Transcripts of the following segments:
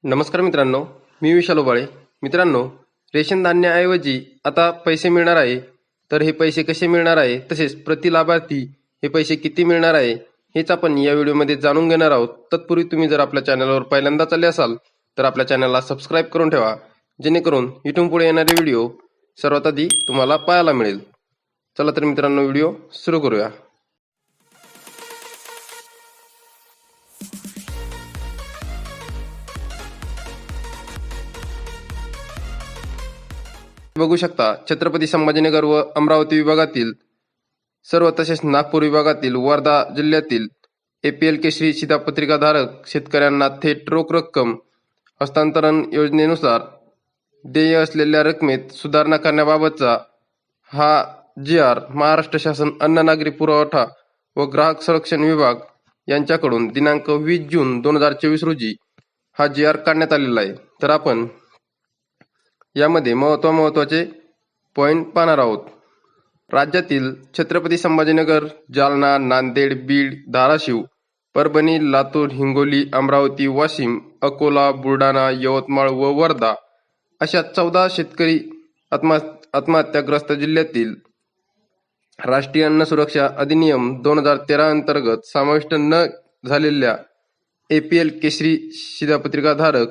नमस्कार मित्रांनो, मी विशाल ओबाळे. मित्रांनो, रेशन धान्याऐवजी आता पैसे मिळणार आहे. तर हे पैसे कसे मिळणार आहे, तसेच प्रति लाभार्थी हे पैसे किती मिळणार आहे, हेच आपण या व्हिडिओमध्ये जाणून घेणार आहोत. तत्पूर्वी तुम्ही जर आपल्या चॅनलवर पहिल्यांदाच आले असाल तर आपल्या चॅनलला सबस्क्राईब करून ठेवा, जेणेकरून इथून पुढे येणारे व्हिडिओ सर्वात आधी तुम्हाला पाहायला मिळेल. चला तर मित्रांनो, व्हिडिओ सुरू करूया. बघू शकता, छत्रपती संभाजीनगर व अमरावती विभागातील सर्व तसेच नागपूर विभागातील वर्धा जिल्ह्यातील APL केशरी शिधापत्रिकाधारक शेतकऱ्यांना थेट रोख रक्कम हस्तांतरण योजनेनुसार देय असलेल्या रकमेत सुधारणा करण्याबाबतचा हा GR महाराष्ट्र शासन अन्न नागरी पुरवठा व ग्राहक संरक्षण विभाग यांच्याकडून दिनांक 20 जून 2024 रोजी हा GR काढण्यात आलेला आहे. तर आपण यामध्ये महत्त्वाचे पॉइंट पाहणार आहोत. राज्यातील छत्रपती संभाजीनगर, जालना, नांदेड, बीड, धाराशिव, परभणी, लातूर, हिंगोली, अमरावती, वाशिम, अकोला, बुलढाणा, यवतमाळ व वर्धा अशा 14 शेतकरी आत्महत्याग्रस्त जिल्ह्यातील राष्ट्रीय अन्न सुरक्षा अधिनियम 2013 अंतर्गत समाविष्ट न झालेल्या APL केशरी शिधापत्रिकाधारक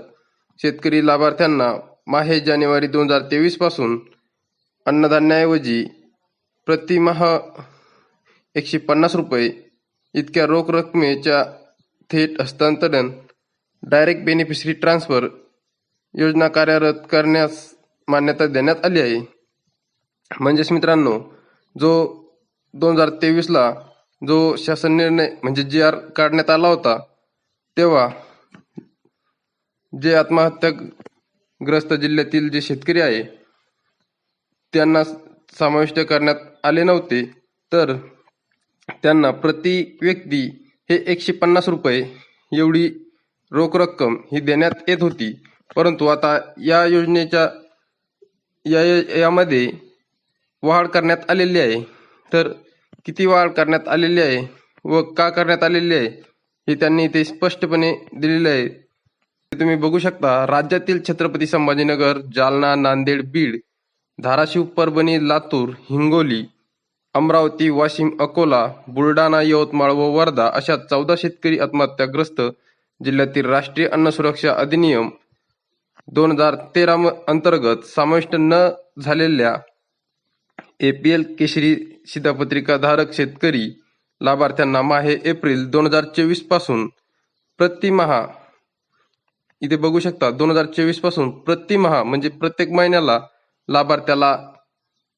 शेतकरी लाभार्थ्यांना माहे जानेवारी 2023 पासून अन्नधान्याऐवजी प्रतिमाह 150 रुपये इतक्या रोख रकमेच्या थेट हस्तांतरण डायरेक्ट बेनिफिशरी ट्रान्सफर योजना कार्यरत करण्यास मान्यता देण्यात आली आहे. म्हणजेच मित्रांनो, जो 2023ला जो शासन निर्णय म्हणजे GR काढण्यात आला होता, तेव्हा जे आत्महत्याग्रस्त जिल्ह्यातील जे शेतकरी आहे त्यांना समाविष्ट करण्यात आले नव्हते. तर त्यांना प्रति व्यक्ती हे 150 रुपये एवढी रोख रक्कम ही देण्यात येत होती. परंतु आता या योजनेच्या यामध्ये वाढ करण्यात आलेली आहे. तर किती वाढ करण्यात आलेली आहे व का करण्यात आलेली आहे हे त्यांनी इथे स्पष्टपणे दिलेले आहे. तुम्ही बघू शकता, राज्यातील छत्रपती संभाजीनगर, जालना, नांदेड, बीड, धाराशिव, परभणी, लातूर, हिंगोली, अमरावती, वाशिम, अकोला, बुलढाणा, यवतमाळ व वर्धा अशा 14 शेतकरी आत्महत्याग्रस्त जिल्ह्यातील राष्ट्रीय अन्न सुरक्षा अधिनियम 2013 अंतर्गत समाविष्ट न झालेल्या APL केशरी शिधापत्रिकाधारक शेतकरी लाभार्थ्यांना माहे एप्रिल 2024 पासून प्रतिमाह, इथे बघू शकता 2024 पासून प्रतिमाह म्हणजे प्रत्येक महिन्याला लाभार्थ्याला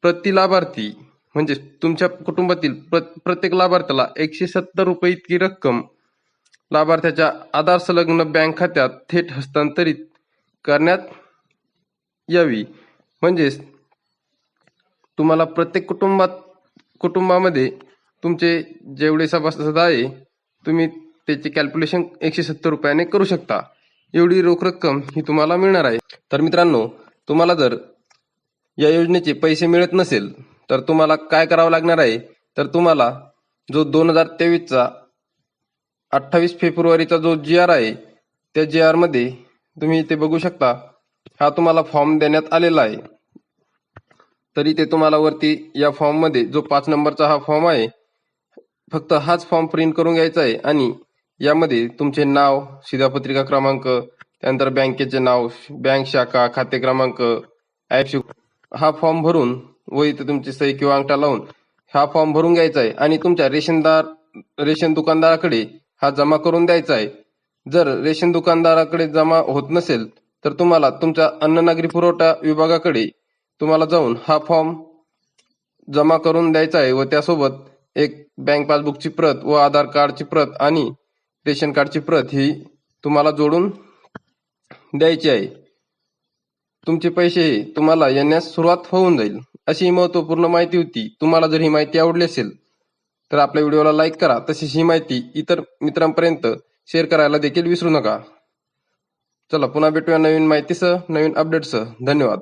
प्रति लाभार्थी म्हणजे तुमच्या कुटुंबातील प्रत्येक लाभार्थ्याला 170 रुपये इतकी रक्कम लाभार्थ्याच्या आधार संलग्न बँक खात्यात थेट हस्तांतरित करण्यात यावी. म्हणजेच तुम्हाला प्रत्येक कुटुंबामध्ये तुमचे जेवढे सभासद आहे तुम्ही त्याचे कॅल्क्युलेशन 170 रुपयाने करू शकता. एवढी रोख रक्कम ही तुम्हाला मिळणार आहे. तर मित्रांनो, तुम्हाला जर या योजनेचे पैसे मिळत नसेल तर तुम्हाला काय करावं लागणार आहे, तर तुम्हाला जो 2023चा 28 फेब्रुवारीचा जो GR आहे, त्या GR मध्ये तुम्ही इथे बघू शकता, हा तुम्हाला फॉर्म देण्यात आलेला आहे. तरी ते तुम्हाला वरती या फॉर्म मध्ये जो 5 नंबरचा हा फॉर्म आहे, फक्त हाच फॉर्म प्रिंट करून घ्यायचा आहे आणि यामध्ये तुमचे नाव, शिधापत्रिका क्रमांक, त्यानंतर बँकेचे नाव, बँक शाखा, खाते क्रमांक, IFSC हा फॉर्म भरून व इथे तुमची सही किंवा अंगठा लावून हा फॉर्म भरून घ्यायचा आहे आणि तुमच्या रेशन दुकानदाराकडे हा जमा करून द्यायचा आहे. जर रेशन दुकानदाराकडे जमा होत नसेल तर तुम्हाला तुमच्या अन्न नागरी पुरवठा विभागाकडे तुम्हाला जाऊन हा फॉर्म जमा करून द्यायचा आहे व त्यासोबत एक बँक पासबुकची प्रत व आधार कार्डची प्रत आणि रेशन कार्डची प्रत ही तुम्हाला जोडून द्यायची आहे. तुमचे पैसे तुम्हाला येण्यास सुरुवात होऊन जाईल. अशी महत्त्वपूर्ण माहिती होती. तुम्हाला जर ही माहिती आवडली असेल तर आपल्या व्हिडिओला लाईक करा. तसेच ही माहिती इतर मित्रांपर्यंत शेअर करायला देखील विसरू नका. चला, पुन्हा भेटूया नवीन माहितीसह, नवीन अपडेटसह. धन्यवाद.